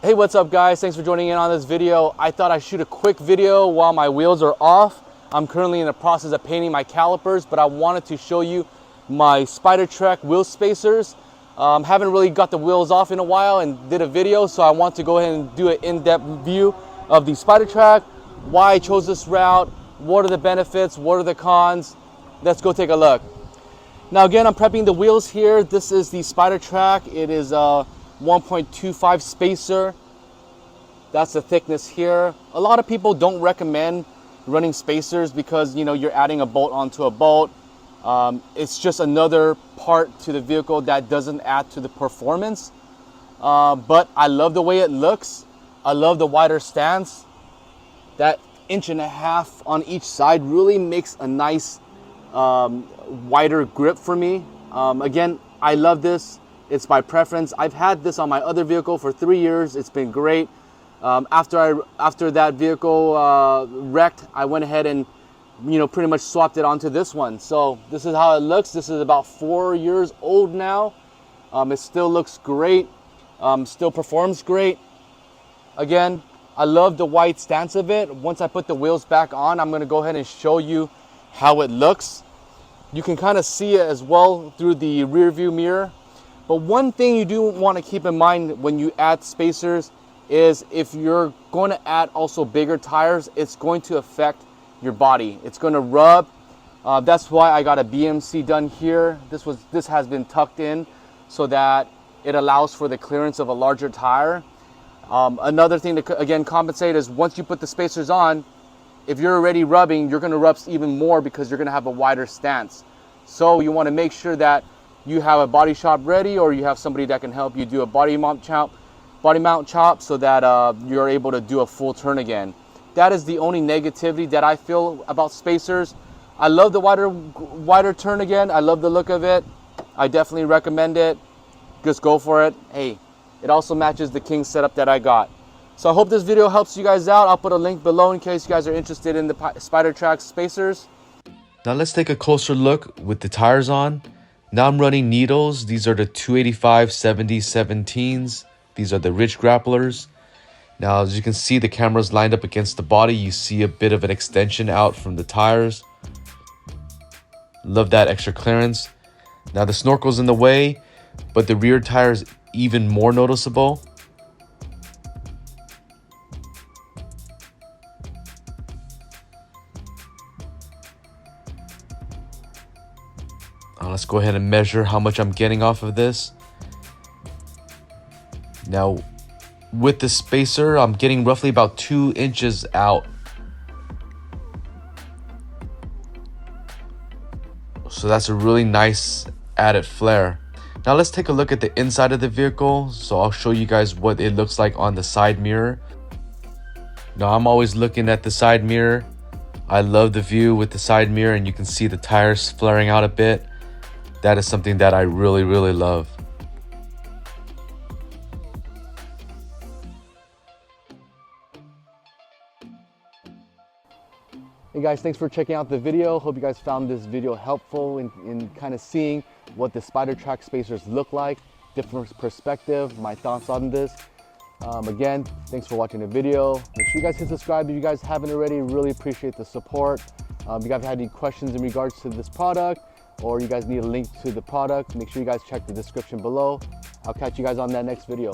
Hey, what's up guys? Thanks for joining in on this video. I thought I'd shoot a quick video while my wheels are off. I'm currently in the process of painting my calipers, but I wanted to show you my Spidertrax Wheel Spacers. Haven't really got the wheels off in a while and did a video, so I want to go ahead and do an in-depth view of the Spidertrax, why I chose this route, what are the benefits, what are the cons. Let's go take a look. Now again, I'm prepping the wheels here. This is the Spidertrax. It is a 1.25 spacer. That's the thickness here. A lot of people don't recommend running spacers because you're adding a bolt onto a bolt. It's just another part to the vehicle that doesn't add to the performance. But I love the way it looks. I love the wider stance. That 1.5 inches on each side really makes a nice wider grip for me. Again, I love this. It's by preference. I've had this on my other vehicle for 3 years. It's been great. After that vehicle wrecked, I went ahead and pretty much swapped it onto this one. So this is how it looks. This is about 4 years old now. It still looks great. Still performs great. Again, I love the wide stance of it. Once I put the wheels back on, I'm going to go ahead and show you how it looks. You can kind of see it as well through the rear view mirror. But one thing you do want to keep in mind when you add spacers is if you're going to add also bigger tires, it's going to affect your body. It's going to rub. That's why I got a BMC done here. This has been tucked in so that it allows for the clearance of a larger tire. Another thing to again compensate is once you put the spacers on, if you're already rubbing, you're going to rub even more because you're going to have a wider stance. So you want to make sure that you have a body shop ready, or you have somebody that can help you do a body mount chop so that you're able to do a full turn again. That is the only negativity that I feel about spacers. I love the wider turn again. I love the look of it. I definitely recommend it. Just go for it. Hey, it also matches the King setup that I got. So I hope this video helps you guys out. I'll put a link below in case you guys are interested in the Spidertrax spacers. Now let's take a closer look with the tires on. Now I'm running Nittos. These are the 285/70/17s. These are the Rich Grapplers. Now, as you can see, the camera's lined up against the body. You see a bit of an extension out from the tires. Love that extra clearance. Now the snorkel's in the way, but the rear tire is even more noticeable. Let's go ahead and measure how much I'm getting off of this. Now, with the spacer, I'm getting roughly about 2 inches out. So that's a really nice added flare. Now let's take a look at the inside of the vehicle. So I'll show you guys what it looks like on the side mirror. Now I'm always looking at the side mirror. I love the view with the side mirror, and you can see the tires flaring out a bit. That is something that I really, really love. Hey guys, thanks for checking out the video. Hope you guys found this video helpful in kind of seeing what the Spidertrax spacers look like, different perspective, my thoughts on this. Again, thanks for watching the video. Make sure you guys hit subscribe if you guys haven't already. Really appreciate the support. If you guys have any questions in regards to this product, or you guys need a link to the product, make sure you guys check the description below. I'll catch you guys on that next video.